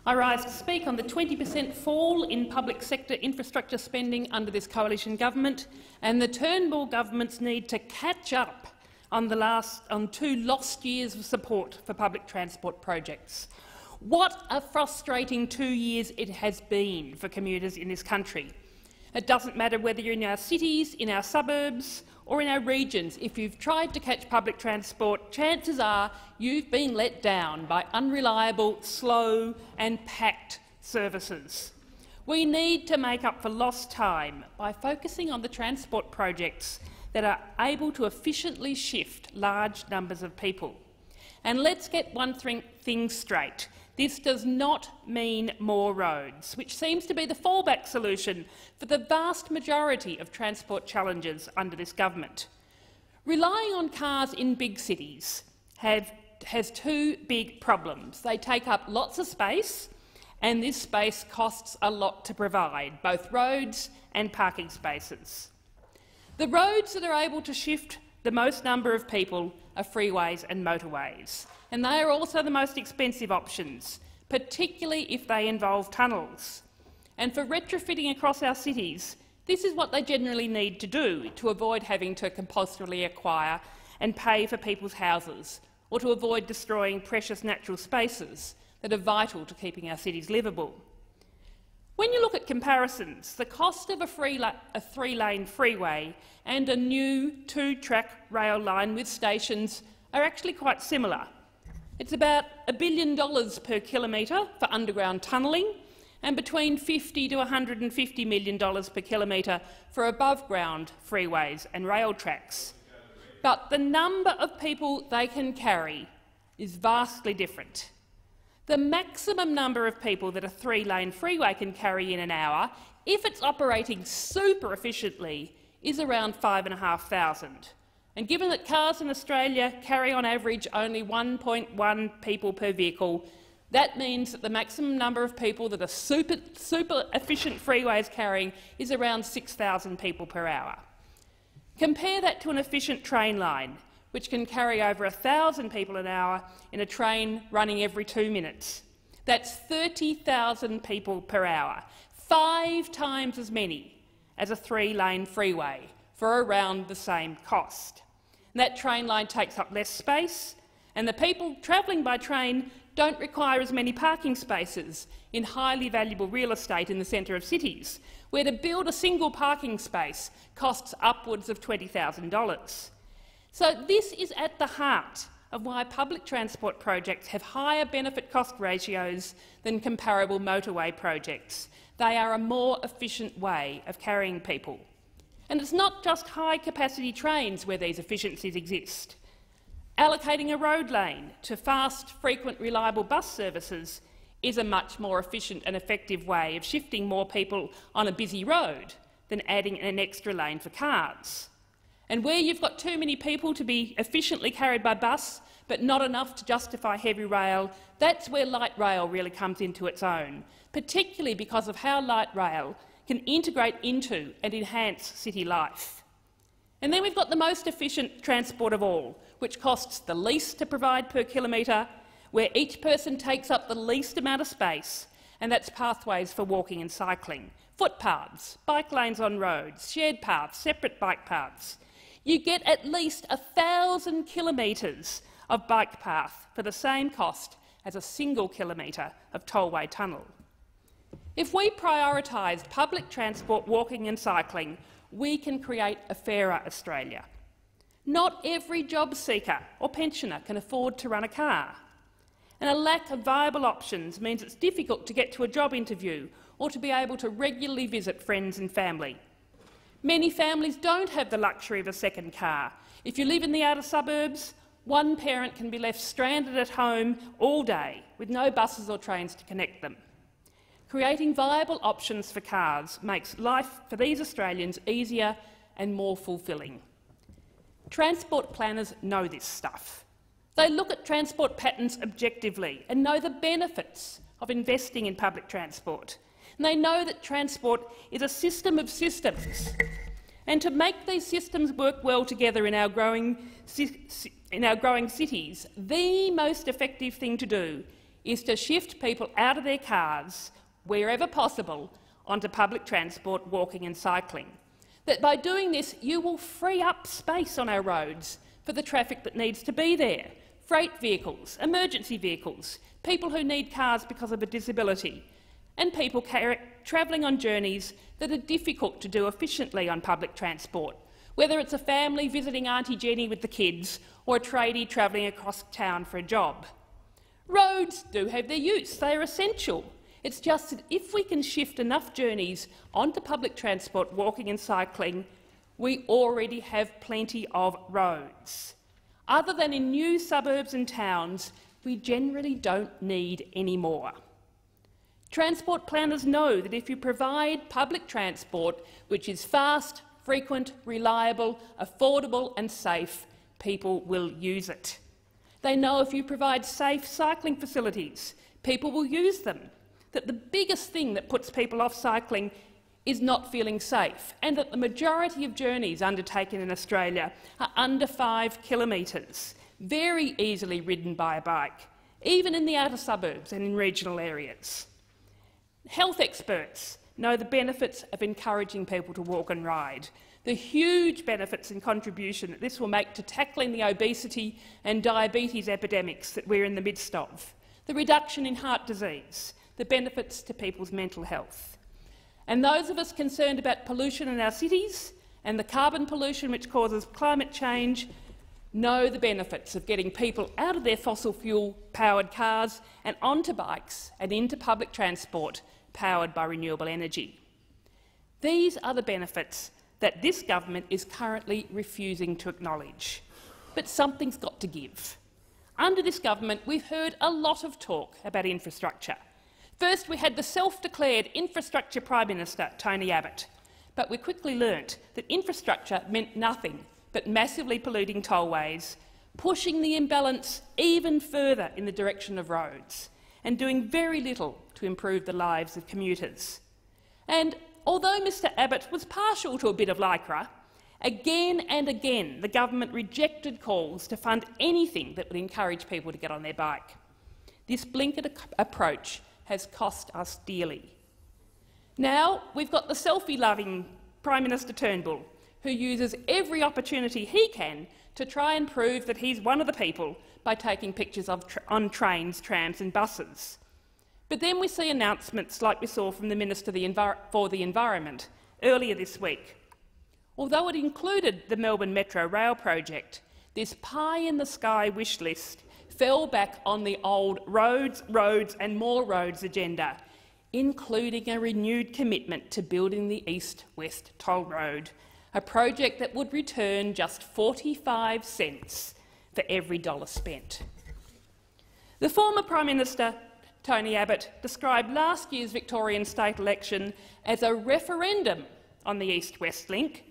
I rise to speak on the 20% fall in public sector infrastructure spending under this coalition government and the Turnbull government's need to catch up on 2 lost years of support for public transport projects. What a frustrating 2 years it has been for commuters in this country. It doesn't matter whether you're in our cities, in our suburbs or in our regions. If you've tried to catch public transport, chances are you've been let down by unreliable, slow and packed services. We need to make up for lost time by focusing on the transport projects that are able to efficiently shift large numbers of people. And let's get one thing straight. This does not mean more roads, which seems to be the fallback solution for the vast majority of transport challenges under this government. Relying on cars in big cities has 2 big problems. They take up lots of space, and this space costs a lot to provide, both roads and parking spaces. The roads that are able to shift the most number of people are freeways and motorways, and they are also the most expensive options, particularly if they involve tunnels. And for retrofitting across our cities, this is what they generally need to do to avoid having to compulsorily acquire and pay for people's houses, or to avoid destroying precious natural spaces that are vital to keeping our cities livable. When you look at comparisons, the cost of a 3-lane freeway and a new 2-track rail line with stations are actually quite similar. It's about $1 billion per kilometre for underground tunnelling and between $50 to $150 million per kilometre for above-ground freeways and rail tracks. But the number of people they can carry is vastly different. The maximum number of people that a 3-lane freeway can carry in an hour, if it's operating super efficiently, is around 5,500. And given that cars in Australia carry on average only 1.1 people per vehicle, that means that the maximum number of people that a super efficient freeway is carrying is around 6,000 people per hour. Compare that to an efficient train line, which can carry over 1,000 people an hour in a train running every 2 minutes. That's 30,000 people per hour, 5 times as many as a 3-lane freeway for around the same cost. And that train line takes up less space, and the people travelling by train don't require as many parking spaces in highly valuable real estate in the centre of cities, where to build a single parking space costs upwards of $20,000. So this is at the heart of why public transport projects have higher benefit-cost ratios than comparable motorway projects. They are a more efficient way of carrying people. And it's not just high-capacity trains where these efficiencies exist. Allocating a road lane to fast, frequent, reliable bus services is a much more efficient and effective way of shifting more people on a busy road than adding an extra lane for cars. And where you've got too many people to be efficiently carried by bus, but not enough to justify heavy rail, that's where light rail really comes into its own, particularly because of how light rail can integrate into and enhance city life. And then we've got the most efficient transport of all, which costs the least to provide per kilometre, where each person takes up the least amount of space, and that's pathways for walking and cycling, footpaths, bike lanes on roads, shared paths, separate bike paths. You get at least 1,000 kilometres of bike path for the same cost as a single kilometre of tollway tunnel. If we prioritise public transport, walking and cycling, we can create a fairer Australia. Not every job seeker or pensioner can afford to run a car, and a lack of viable options means it's difficult to get to a job interview or to be able to regularly visit friends and family. Many families don't have the luxury of a second car. If you live in the outer suburbs, one parent can be left stranded at home all day with no buses or trains to connect them. Creating viable options for cars makes life for these Australians easier and more fulfilling. Transport planners know this stuff. They look at transport patterns objectively and know the benefits of investing in public transport. And they know that transport is a system of systems. And to make these systems work well together in our growing cities, the most effective thing to do is to shift people out of their cars, wherever possible, onto public transport, walking and cycling. That by doing this, you will free up space on our roads for the traffic that needs to be there. Freight vehicles, emergency vehicles, people who need cars because of a disability, and people travelling on journeys that are difficult to do efficiently on public transport, whether it's a family visiting Auntie Jenny with the kids or a tradie travelling across town for a job. Roads do have their use, they are essential. It's just that if we can shift enough journeys onto public transport, walking and cycling, we already have plenty of roads. Other than in new suburbs and towns, we generally don't need any more. Transport planners know that if you provide public transport which is fast, frequent, reliable, affordable and safe, people will use it. They know if you provide safe cycling facilities, people will use them. That the biggest thing that puts people off cycling is not feeling safe, and that the majority of journeys undertaken in Australia are under 5 kilometres, very easily ridden by a bike, even in the outer suburbs and in regional areas. Health experts know the benefits of encouraging people to walk and ride, the huge benefits and contribution that this will make to tackling the obesity and diabetes epidemics that we're in the midst of, the reduction in heart disease, the benefits to people's mental health. And those of us concerned about pollution in our cities and the carbon pollution which causes climate change know the benefits of getting people out of their fossil fuel-powered cars and onto bikes and into public transport powered by renewable energy. These are the benefits that this government is currently refusing to acknowledge. But something's got to give. Under this government, we've heard a lot of talk about infrastructure. First, we had the self-declared Infrastructure Prime Minister, Tony Abbott, but we quickly learnt that infrastructure meant nothing but massively polluting tollways, pushing the imbalance even further in the direction of roads, and doing very little to improve the lives of commuters. And although Mr Abbott was partial to a bit of lycra, again and again the government rejected calls to fund anything that would encourage people to get on their bike. This blinkered approach has cost us dearly. Now we've got the selfie-loving Prime Minister Turnbull, who uses every opportunity he can to try and prove that he's one of the people by taking pictures on trains, trams and buses. But then we see announcements like we saw from the Minister for the Environment earlier this week. Although it included the Melbourne Metro Rail project, this pie-in-the-sky wish list fell back on the old roads, roads and more roads agenda, including a renewed commitment to building the East-West Toll Road, a project that would return just 45 cents for every dollar spent. The former Prime Minister, Tony Abbott, described last year's Victorian state election as a referendum on the East-West link,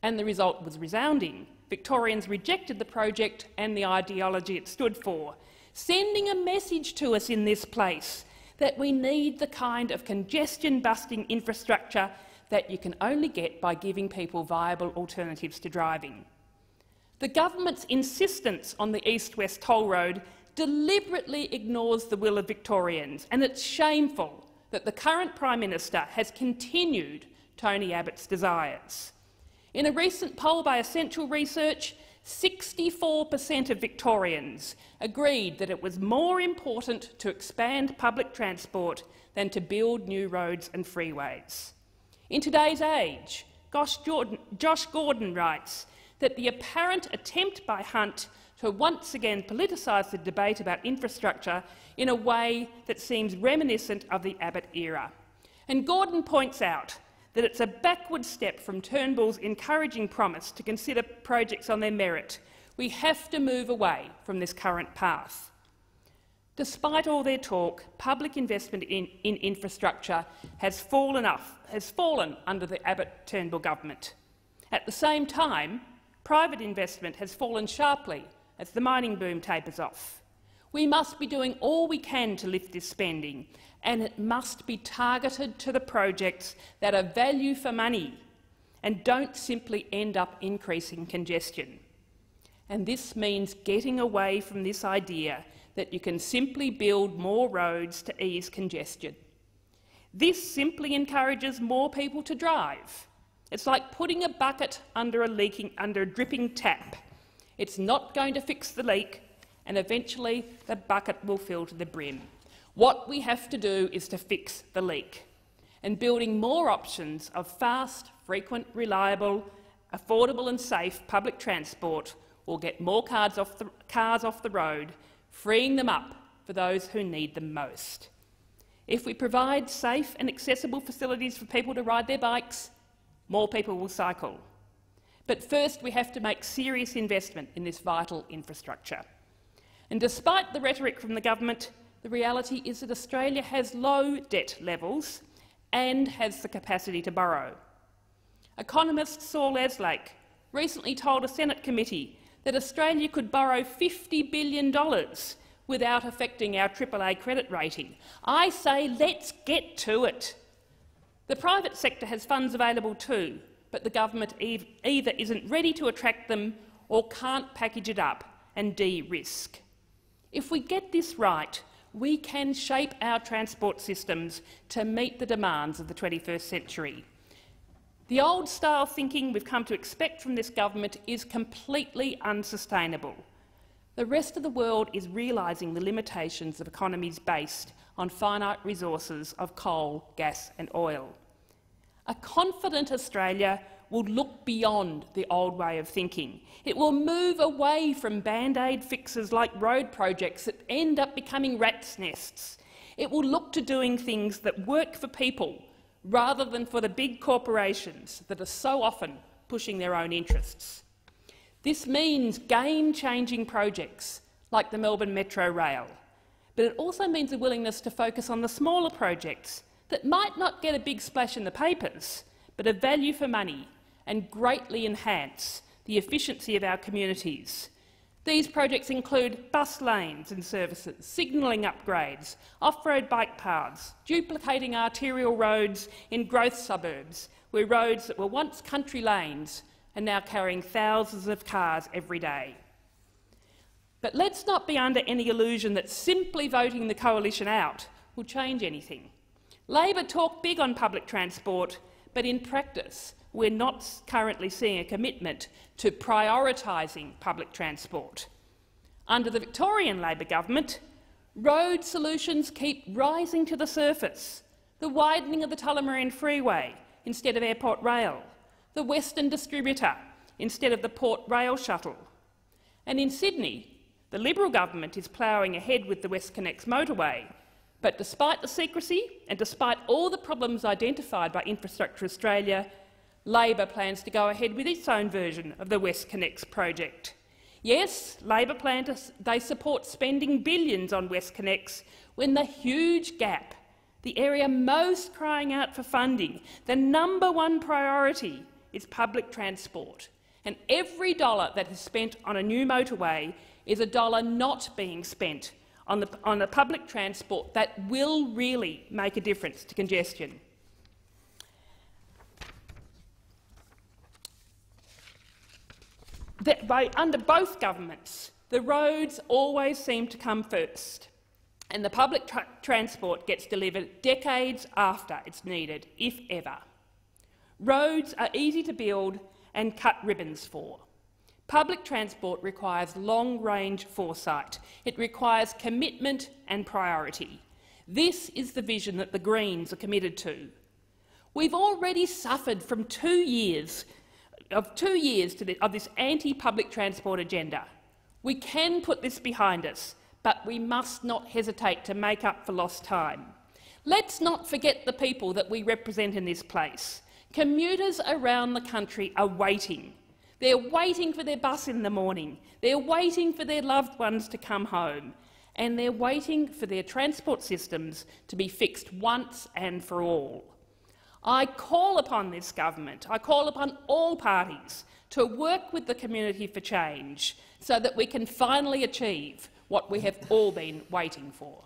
and the result was resounding. Victorians rejected the project and the ideology it stood for, sending a message to us in this place that we need the kind of congestion-busting infrastructure that you can only get by giving people viable alternatives to driving. The government's insistence on the East-West Toll Road deliberately ignores the will of Victorians, and it's shameful that the current Prime Minister has continued Tony Abbott's desires. In a recent poll by Essential Research, 64% of Victorians agreed that it was more important to expand public transport than to build new roads and freeways. In today's age, Josh Gordon writes that the apparent attempt by Hunt to once again politicise the debate about infrastructure in a way that seems reminiscent of the Abbott era. And Gordon points out that it's a backward step from Turnbull's encouraging promise to consider projects on their merit. We have to move away from this current path. Despite all their talk, public investment in infrastructure has fallen under the Abbott-Turnbull government. At the same time, private investment has fallen sharply as the mining boom tapers off. We must be doing all we can to lift this spending, and it must be targeted to the projects that are value for money and don't simply end up increasing congestion. And this means getting away from this idea that you can simply build more roads to ease congestion. This simply encourages more people to drive. It's like putting a bucket under a dripping tap. It's not going to fix the leak, and eventually the bucket will fill to the brim. What we have to do is to fix the leak, and building more options of fast, frequent, reliable, affordable and safe public transport will get more cars off the road, freeing them up for those who need them most. If we provide safe and accessible facilities for people to ride their bikes, more people will cycle. But first we have to make serious investment in this vital infrastructure. And despite the rhetoric from the government, the reality is that Australia has low debt levels and has the capacity to borrow. Economist Saul Eslake recently told a Senate committee that Australia could borrow $50 billion without affecting our AAA credit rating. I say let's get to it. The private sector has funds available too, but the government either isn't ready to attract them or can't package it up and de-risk. If we get this right, we can shape our transport systems to meet the demands of the 21st century. The old-style thinking we've come to expect from this government is completely unsustainable. The rest of the world is realising the limitations of economies based on finite resources of coal, gas and oil. A confident Australia will look beyond the old way of thinking. It will move away from band-aid fixes like road projects that end up becoming rats' nests. It will look to doing things that work for people rather than for the big corporations that are so often pushing their own interests. This means game-changing projects like the Melbourne Metro Rail, but it also means a willingness to focus on the smaller projects that might not get a big splash in the papers, but are value for money and greatly enhance the efficiency of our communities. These projects include bus lanes and services, signalling upgrades, off-road bike paths, duplicating arterial roads in growth suburbs, where roads that were once country lanes are now carrying thousands of cars every day. But let's not be under any illusion that simply voting the coalition out will change anything. Labor talk big on public transport, but in practice we're not currently seeing a commitment to prioritising public transport. Under the Victorian Labor government, road solutions keep rising to the surface. The widening of the Tullamarine Freeway instead of Airport Rail, the Western Distributor instead of the Port Rail Shuttle. And in Sydney, the Liberal government is ploughing ahead with the WestConnex motorway. But despite the secrecy and despite all the problems identified by Infrastructure Australia, Labor plans to go ahead with its own version of the WestConnex project. Yes, Labor they support spending billions on WestConnex when the huge gap, the area most crying out for funding, the #1 priority is public transport. And every dollar that is spent on a new motorway is a dollar not being spent on the public transport that will really make a difference to congestion. Under both governments, the roads always seem to come first, and the public transport gets delivered decades after it's needed, if ever. Roads are easy to build and cut ribbons for. Public transport requires long-range foresight. It requires commitment and priority. This is the vision that the Greens are committed to. We've already suffered from 2 years of this anti-public transport agenda. We can put this behind us, but we must not hesitate to make up for lost time. Let's not forget the people that we represent in this place. Commuters around the country are waiting. They're waiting for their bus in the morning. They're waiting for their loved ones to come home. And they're waiting for their transport systems to be fixed once and for all. I call upon this government, I call upon all parties to work with the community for change so that we can finally achieve what we have all been waiting for.